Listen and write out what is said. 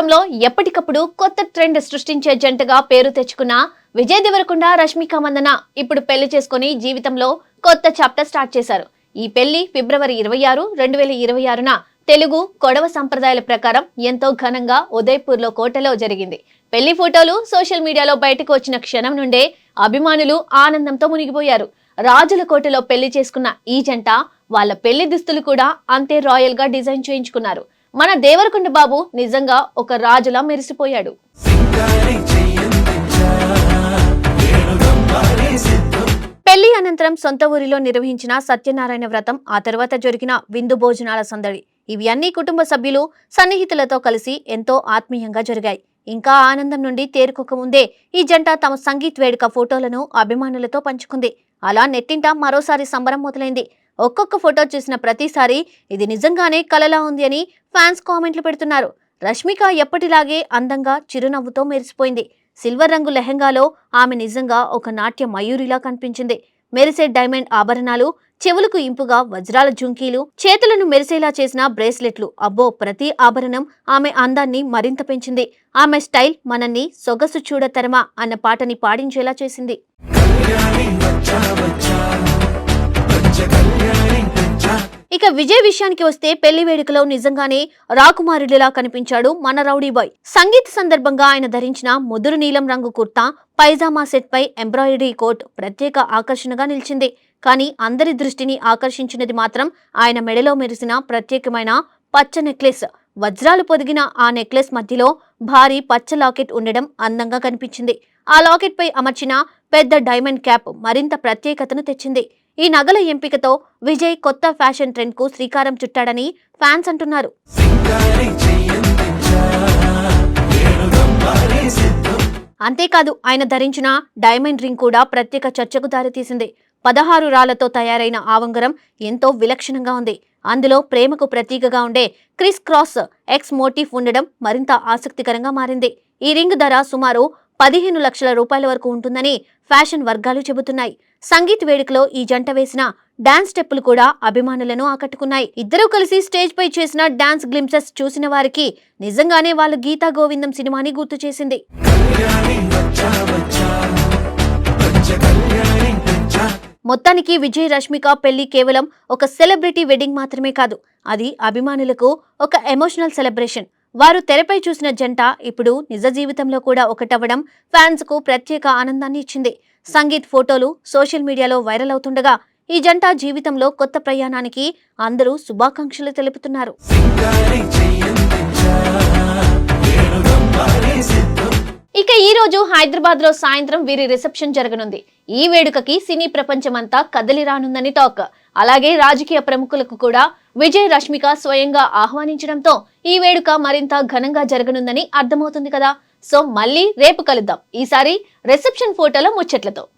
జీవితంలో ఎప్పటికప్పుడు కొత్త ట్రెండ్ సృష్టించే జంటగా పేరు తెచ్చుకున్న విజయ్ దేవరకొండ, రష్మిక మందన ఇప్పుడు పెళ్లి చేసుకుని జీవితంలో కొత్త చాప్టర్ స్టార్ట్ చేశారు. ఈ పెళ్లి ఫిబ్రవరి 26, 2026న తెలుగు కొడవ సంప్రదాయాల ప్రకారం ఎంతో ఘనంగా ఉదయపూర్లో కోటలో జరిగింది. పెళ్లి ఫోటోలు సోషల్ మీడియాలో బయటకు వచ్చిన క్షణం నుండే అభిమానులు ఆనందంతో మునిగిపోయారు. రాజుల కోటలో పెళ్లి చేసుకున్న ఈ జంట వాళ్ళ పెళ్లి దుస్తులు కూడా అంతే రాయల్ గా డిజైన్ చేయించుకున్నారు. మన దేవరకొండ బాబు నిజంగా ఒక రాజులా మెరిసిపోయాడు. పెళ్లి అనంతరం సొంత ఊరిలో నిర్వహించిన సత్యనారాయణ వ్రతం, ఆ తర్వాత జరిగిన విందు భోజనాల సందడి, ఇవి అన్ని కుటుంబ సభ్యులు సన్నిహితులతో కలిసి ఎంతో ఆత్మీయంగా జరిగాయి. ఇంకా ఆనందం నుండి తేరుకోక ముందే ఈ జంట తమ సంగీత్ వేడుక ఫోటోలను అభిమానులతో పంచుకుంది. అలా నెట్టింట మరోసారి సంబరం మొదలైంది. ఒక్కొక్క ఫోటో చూసిన ప్రతిసారి ఇది నిజంగానే కలలా ఉంది అని ఫ్యాన్స్ కామెంట్లు పెడుతున్నారు. రష్మిక ఎప్పటిలాగే అందంగా చిరునవ్వుతో మెరిసిపోయింది. సిల్వర్ రంగు లెహంగాలో ఆమె నిజంగా ఒక నాట్య మయూరిలా కనిపించింది. మెరిసే డైమండ్ ఆభరణాలు, చెవులకు ఇంపుగా వజ్రాల జుంకీలు, చేతులను మెరిసేలా చేసిన బ్రేస్లెట్లు, అబ్బో ప్రతి ఆభరణం ఆమె అందాన్ని మరింత పెంచింది. ఆమె స్టైల్ మనల్ని సొగసు చూడతరమా అన్న పాటని పాడించేలా చేసింది. ఇక విజయ్ విషయానికి వస్తే పెళ్లి వేడుకలో నిజంగానే రాకుమారుడిలా కనిపించాడు మన రౌడీ బాయ్. సంగీత్ సందర్భంగా ఆయన ధరించిన ముదురు నీలం రంగు కుర్తా, పైజామా సెట్ పై ఎంబ్రాయిడరీ కోట్ ప్రత్యేక ఆకర్షణగా నిలిచింది. కానీ అందరి దృష్టిని ఆకర్షించినది మాత్రం ఆయన మెడలో మెరిసిన ప్రత్యేకమైన పచ్చ నెక్లెస్. వజ్రాలు పొదిగిన ఆ నెక్లెస్ మధ్యలో భారీ పచ్చ లాకెట్ ఉండడం అందంగా కనిపించింది. ఆ లాకెట్ పై అమర్చిన పెద్ద డైమండ్ క్యాప్ మరింత ప్రత్యేకతను తెచ్చింది. ఈ నగల ఎంపికతో విజయ్ కొత్త ఫ్యాషన్ ట్రెండ్ కు శ్రీకారం చుట్టాడని ఫ్యాన్స్ అంటున్నారు. అంతేకాదు ఆయన ధరించిన డైమండ్ రింగ్ కూడా ప్రత్యేక చర్చకు దారితీసింది. 16 రాళ్లతో తయారైన ఆ ఉంగరం ఎంతో విలక్షణంగా ఉంది. అందులో ప్రేమకు ప్రతీకగా ఉండే క్రిస్ క్రాస్ ఎక్స్ మోటిఫ్ ఉండడం మరింత ఆసక్తికరంగా మారింది. ఈ రింగ్ ధర సుమారు 15 లక్షల రూపాయల వరకు ఉంటుందని ఫ్యాషన్ వర్గాలు చెబుతున్నాయి. సంగీత్ వేడుకలో ఈ జంట వేసిన డాన్స్ స్టెప్పులు కూడా అభిమానులను ఆకట్టుకున్నాయి. ఇద్దరూ కలిసి స్టేజ్ పై చేసిన డాన్స్ గ్లింప్సెస్ చూసిన వారికి నిజంగానే వాళ్ళు గీతా గోవిందం సినిమాని గుర్తు చేసింది. మొత్తానికి విజయ్ రష్మిక పెళ్లి కేవలం ఒక సెలబ్రిటీ వెడ్డింగ్ మాత్రమే కాదు, అది అభిమానులకు ఒక ఎమోషనల్ సెలబ్రేషన్. వారు తెరపై చూసిన జంట ఇప్పుడు నిజ జీవితంలో కూడా ఒకటవ్వడం ఫ్యాన్స్ కు ప్రత్యేక ఆనందాన్ని ఇచ్చింది. సంగీత్ ఫోటోలు సోషల్ మీడియాలో వైరల్ అవుతుండగా ఈ జంట జీవితంలో కొత్త ప్రయాణానికి అందరూ శుభాకాంక్షలు తెలుపుతున్నారు. ఇక ఈ రోజు హైదరాబాద్ లో సాయంత్రం వీరి రిసెప్షన్ జరగనుంది. ఈ వేడుకకి సినీ ప్రపంచమంతా కదలి రానుందని టాక్. అలాగే రాజకీయ ప్రముఖులకు కూడా విజయ్, రష్మిక స్వయంగా ఆహ్వానించడంతో ఈ వేడుక మరింత ఘనంగా జరగనుందని అర్థమవుతుంది కదా. సో మళ్ళీ రేపు కలుద్దాం, ఈసారి రిసెప్షన్ ఫోటోల ముచ్చట్లతో.